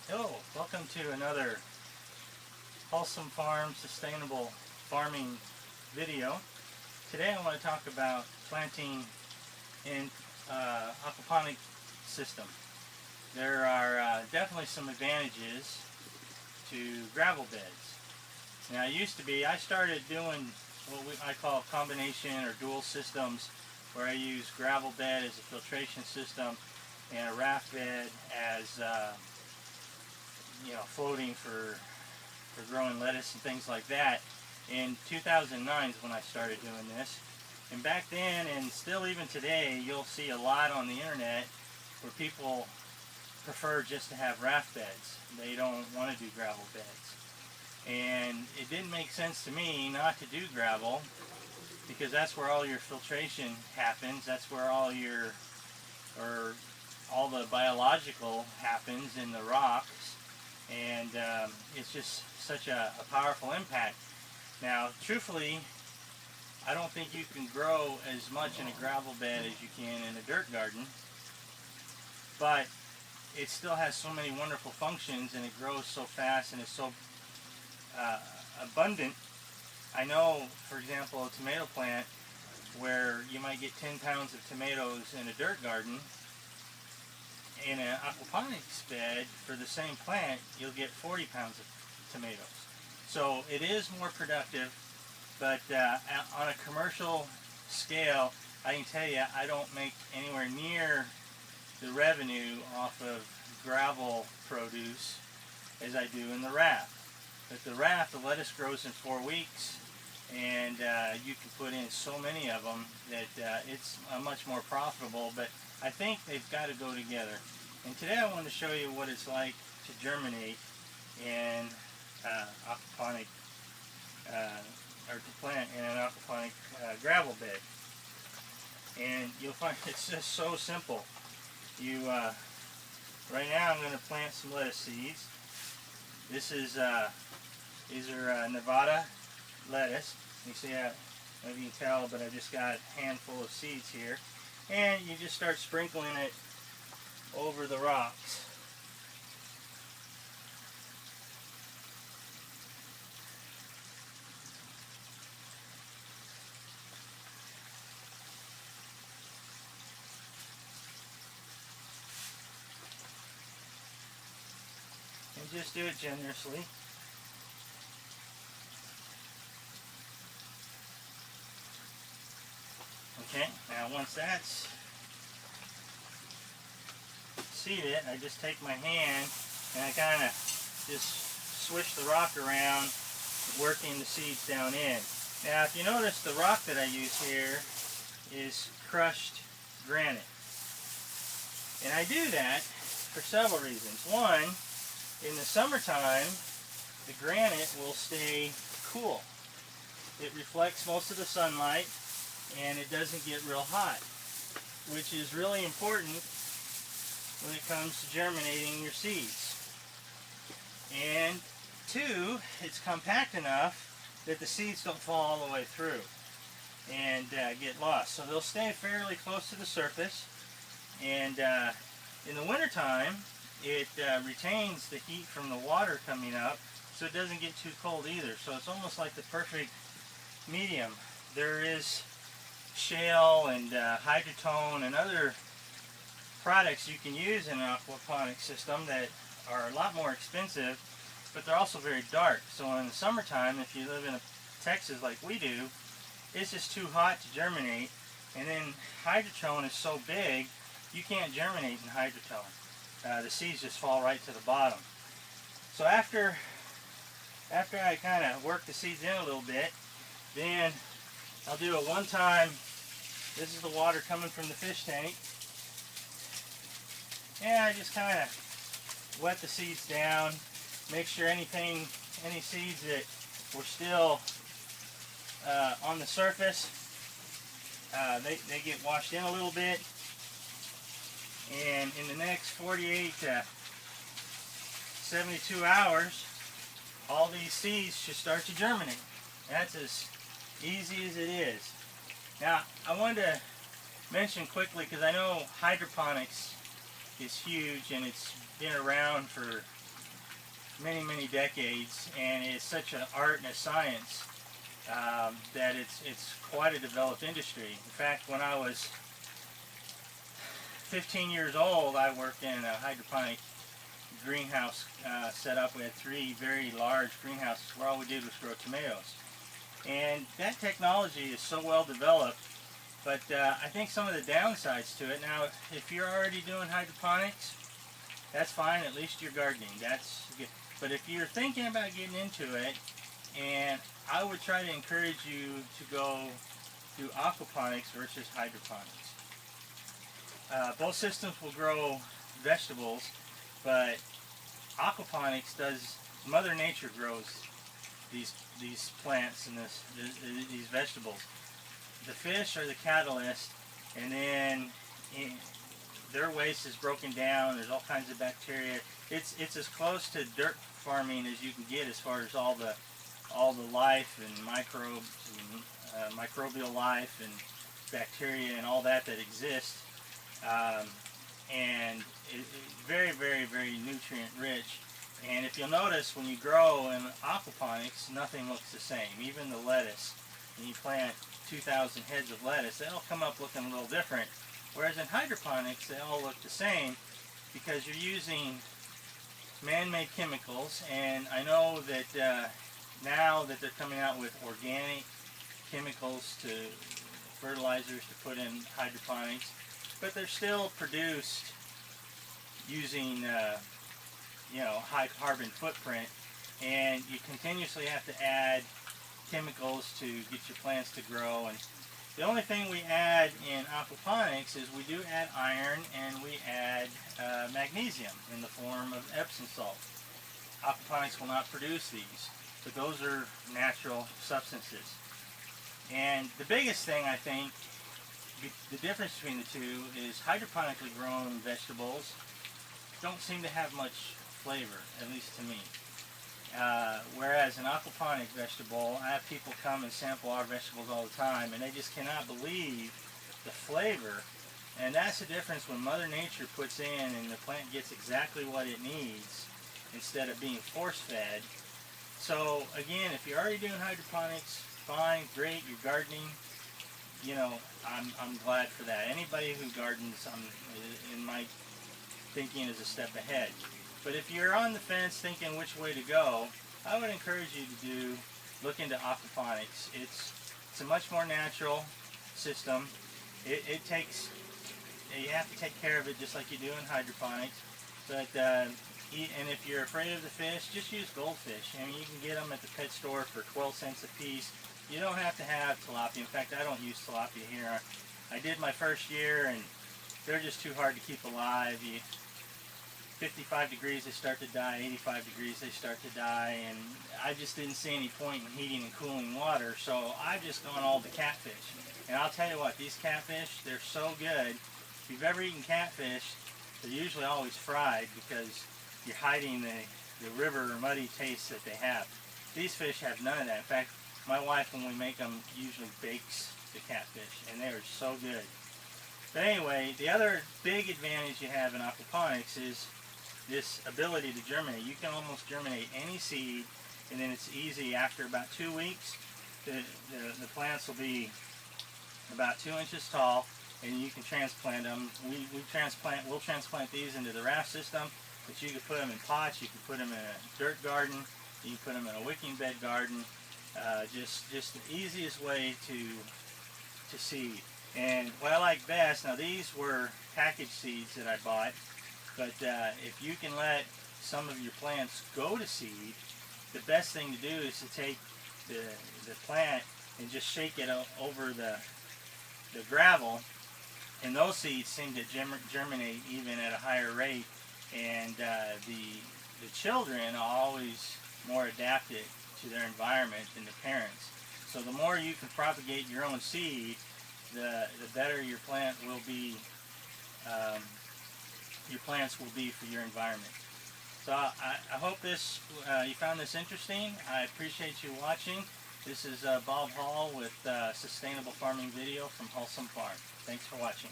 Hello, welcome to another Hallsome Farm sustainable farming video. Today I want to talk about planting in aquaponic system. There are definitely some advantages to gravel beds. Now I started doing what I call combination or dual systems, where I use gravel bed as a filtration system and a raft bed as floating for growing lettuce and things like that. In 2009 is when I started doing this. And back then, and still even today, you'll see a lot on the internet where people prefer just to have raft beds. They don't want to do gravel beds. And it didn't make sense to me not to do gravel, because that's where all your filtration happens. That's where all the biological happens in the rocks. And it's just such a powerful impact. Now, truthfully, I don't think you can grow as much in a gravel bed as you can in a dirt garden, but it still has so many wonderful functions, and it grows so fast and is so abundant. I know, for example, a tomato plant where you might get 10 pounds of tomatoes in a dirt garden. In an aquaponics bed for the same plant, you'll get 40 pounds of tomatoes. So it is more productive, but on a commercial scale, I can tell you I don't make anywhere near the revenue off of gravel produce as I do in the raft. With the raft, the lettuce grows in 4 weeks, and you can put in so many of them that it's much more profitable, but I think they've got to go together. And today I want to show you what it's like to germinate in aquaponic, or to plant in an aquaponic gravel bed. And you'll find it's just so simple. Right now I'm going to plant some lettuce seeds. These are Nevada lettuce. You see, maybe you can tell, but I just got a handful of seeds here. And you just start sprinkling it over the rocks. And just do it generously. Okay, now once that's seeded, I just take my hand and I kind of just swish the rock around, working the seeds down in. Now, if you notice, the rock that I use here is crushed granite. And I do that for several reasons. One, in the summertime, the granite will stay cool. It reflects most of the sunlight, and it doesn't get real hot, which is really important when it comes to germinating your seeds. And two, it's compact enough that the seeds don't fall all the way through and get lost. So they'll stay fairly close to the surface, and in the wintertime it retains the heat from the water coming up, so it doesn't get too cold either. So it's almost like the perfect medium. There is shale and hydrotone and other products you can use in an aquaponic system that are a lot more expensive, but they're also very dark. So in the summertime, if you live in Texas like we do, it's just too hot to germinate. And then hydrotone is so big, you can't germinate in hydrotone. The seeds just fall right to the bottom. So after I kind of work the seeds in a little bit, then I'll do it one time. This is the water coming from the fish tank. And I just kind of wet the seeds down, make sure any seeds that were still on the surface, they get washed in a little bit. And in the next 48 to 72 hours, all these seeds should start to germinate. That's as easy as it is. Now, I wanted to mention quickly, because I know hydroponics is huge and it's been around for many, many decades, and it's such an art and a science that it's quite a developed industry. In fact, when I was 15 years old, I worked in a hydroponic greenhouse setup. We had 3 very large greenhouses where all we did was grow tomatoes. And that technology is so well developed, but I think some of the downsides to it, now if you're already doing hydroponics, that's fine, at least you're gardening, that's good. But if you're thinking about getting into it, and I would try to encourage you to go do aquaponics versus hydroponics. Both systems will grow vegetables, but aquaponics does, Mother Nature grows these plants and these vegetables. The fish are the catalyst, and then their waste is broken down. There's all kinds of bacteria. It's as close to dirt farming as you can get as far as all the life and microbes and microbial life and bacteria and all that exists. And it's very, very, very nutrient rich. And if you'll notice, when you grow in aquaponics, nothing looks the same. Even the lettuce, when you plant 2,000 heads of lettuce, they all come up looking a little different. Whereas in hydroponics, they all look the same because you're using man-made chemicals. And I know that now that they're coming out with organic chemicals to fertilizers to put in hydroponics, but they're still produced using high carbon footprint, and you continuously have to add chemicals to get your plants to grow. And the only thing we add in aquaponics is we do add iron, and we add magnesium in the form of Epsom salt. Aquaponics will not produce these, but those are natural substances. And the biggest thing, I think, the difference between the two is hydroponically grown vegetables don't seem to have much flavor, at least to me. Whereas an aquaponic vegetable, I have people come and sample our vegetables all the time, and they just cannot believe the flavor. And that's the difference when Mother Nature puts in and the plant gets exactly what it needs instead of being force-fed. So again, if you're already doing hydroponics, fine, great, you're gardening, I'm glad for that. Anybody who gardens, in my thinking, is a step ahead. But if you're on the fence thinking which way to go, I would encourage you to look into aquaponics. It's a much more natural system. It takes, you have to take care of it just like you do in hydroponics. But and if you're afraid of the fish, just use goldfish. I mean, you can get them at the pet store for 12 cents a piece. You don't have to have tilapia. In fact, I don't use tilapia here. I did my first year, and they're just too hard to keep alive. 55 degrees they start to die, 85 degrees they start to die, and I just didn't see any point in heating and cooling water, so I've just gone all to catfish. And I'll tell you what, these catfish, they're so good. If you've ever eaten catfish, they're usually always fried because you're hiding the river or muddy taste that they have. These fish have none of that. In fact, my wife, when we make them, usually bakes the catfish, and they are so good. But anyway, the other big advantage you have in aquaponics is this ability to germinate. You can almost germinate any seed, and then it's easy. After about 2 weeks, the plants will be about 2 inches tall, and you can transplant them. We'll transplant these into the raft system, but you can put them in pots, you can put them in a dirt garden, you can put them in a wicking bed garden. Just the easiest way to seed. And what I like best, now these were packaged seeds that I bought, but if you can let some of your plants go to seed, the best thing to do is to take the plant and just shake it over the gravel, and those seeds seem to germinate even at a higher rate. And the children are always more adapted to their environment than the parents. So the more you can propagate your own seed, the better your plant will be. Your plants will be for your environment. So I hope you found this interesting. I appreciate you watching. This is Bob Hall with Sustainable Farming Video from Hallsome Farm. Thanks for watching.